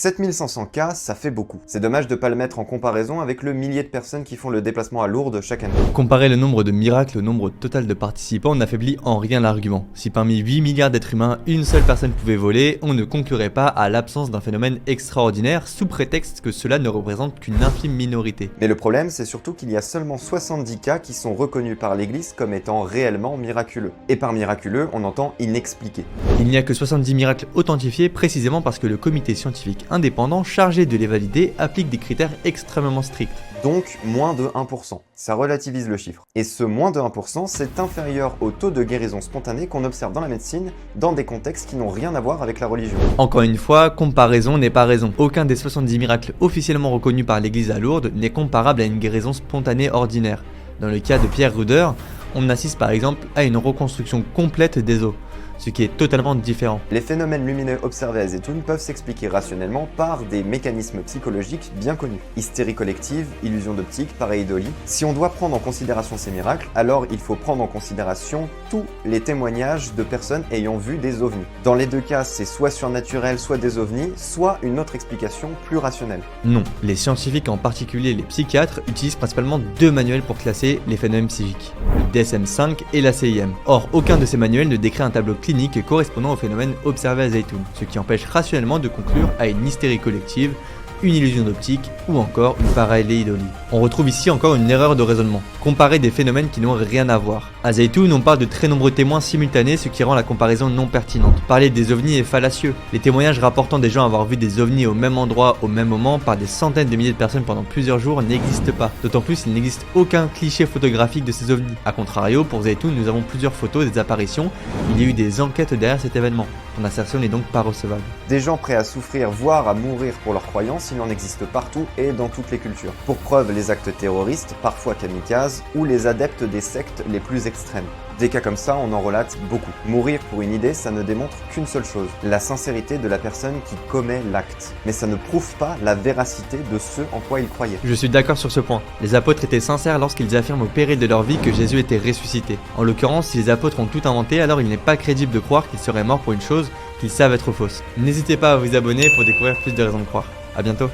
7500 cas, ça fait beaucoup. C'est dommage de pas le mettre en comparaison avec le millier de personnes qui font le déplacement à Lourdes chaque année. Comparer le nombre de miracles au nombre total de participants n'affaiblit en rien l'argument. Si parmi 8 milliards d'êtres humains, une seule personne pouvait voler, on ne conclurait pas à l'absence d'un phénomène extraordinaire sous prétexte que cela ne représente qu'une infime minorité. Mais le problème, c'est surtout qu'il y a seulement 70 cas qui sont reconnus par l'Église comme étant réellement miraculeux. Et par miraculeux, on entend inexpliqué. Il n'y a que 70 miracles authentifiés précisément parce que le comité scientifique indépendant chargé de les valider applique des critères extrêmement stricts. Donc moins de 1%. Ça relativise le chiffre. Et ce moins de 1%, c'est inférieur au taux de guérison spontanée qu'on observe dans la médecine dans des contextes qui n'ont rien à voir avec la religion. Encore une fois, comparaison n'est pas raison. Aucun des 70 miracles officiellement reconnus par l'Église à Lourdes n'est comparable à une guérison spontanée ordinaire. Dans le cas de Pierre Ruder, on assiste par exemple à une reconstruction complète des os, ce qui est totalement différent. Les phénomènes lumineux observés à Zeytoun peuvent s'expliquer rationnellement par des mécanismes psychologiques bien connus. Hystérie collective, illusion d'optique, pareidolie. Si on doit prendre en considération ces miracles, alors il faut prendre en considération tous les témoignages de personnes ayant vu des ovnis. Dans les deux cas, c'est soit surnaturel, soit des ovnis, soit une autre explication plus rationnelle. Non, les scientifiques, en particulier les psychiatres, utilisent principalement deux manuels pour classer les phénomènes psychiques, le DSM-5 et la CIM. Or, aucun de ces manuels ne décrit un tableau clinique correspondant au phénomène observé à Zeytoun, ce qui empêche rationnellement de conclure à une hystérie collective, une illusion d'optique ou encore une pareidolie. On retrouve ici encore une erreur de raisonnement. Comparer des phénomènes qui n'ont rien à voir. À Zeytoun, on parle de très nombreux témoins simultanés, ce qui rend la comparaison non pertinente. Parler des ovnis est fallacieux. Les témoignages rapportant des gens avoir vu des ovnis au même endroit au même moment par des centaines de milliers de personnes pendant plusieurs jours n'existent pas. D'autant plus, il n'existe aucun cliché photographique de ces ovnis. A contrario, pour Zeytoun, nous avons plusieurs photos des apparitions. Il y a eu des enquêtes derrière cet événement. Ton assertion n'est donc pas recevable. Des gens prêts à souffrir, voire à mourir pour leurs croyances, il en existe partout et dans toutes les cultures. Pour preuve, les actes terroristes, parfois kamikazes, ou les adeptes des sectes les plus extrêmes. Des cas comme ça, on en relate beaucoup. Mourir pour une idée, ça ne démontre qu'une seule chose, la sincérité de la personne qui commet l'acte. Mais ça ne prouve pas la véracité de ce en quoi ils croyaient. Je suis d'accord sur ce point. Les apôtres étaient sincères lorsqu'ils affirment au péril de leur vie que Jésus était ressuscité. En l'occurrence, si les apôtres ont tout inventé, alors il n'est pas crédible de croire qu'ils seraient morts pour une chose qu'ils savent être fausse. N'hésitez pas à vous abonner pour découvrir plus de raisons de croire. A bientôt.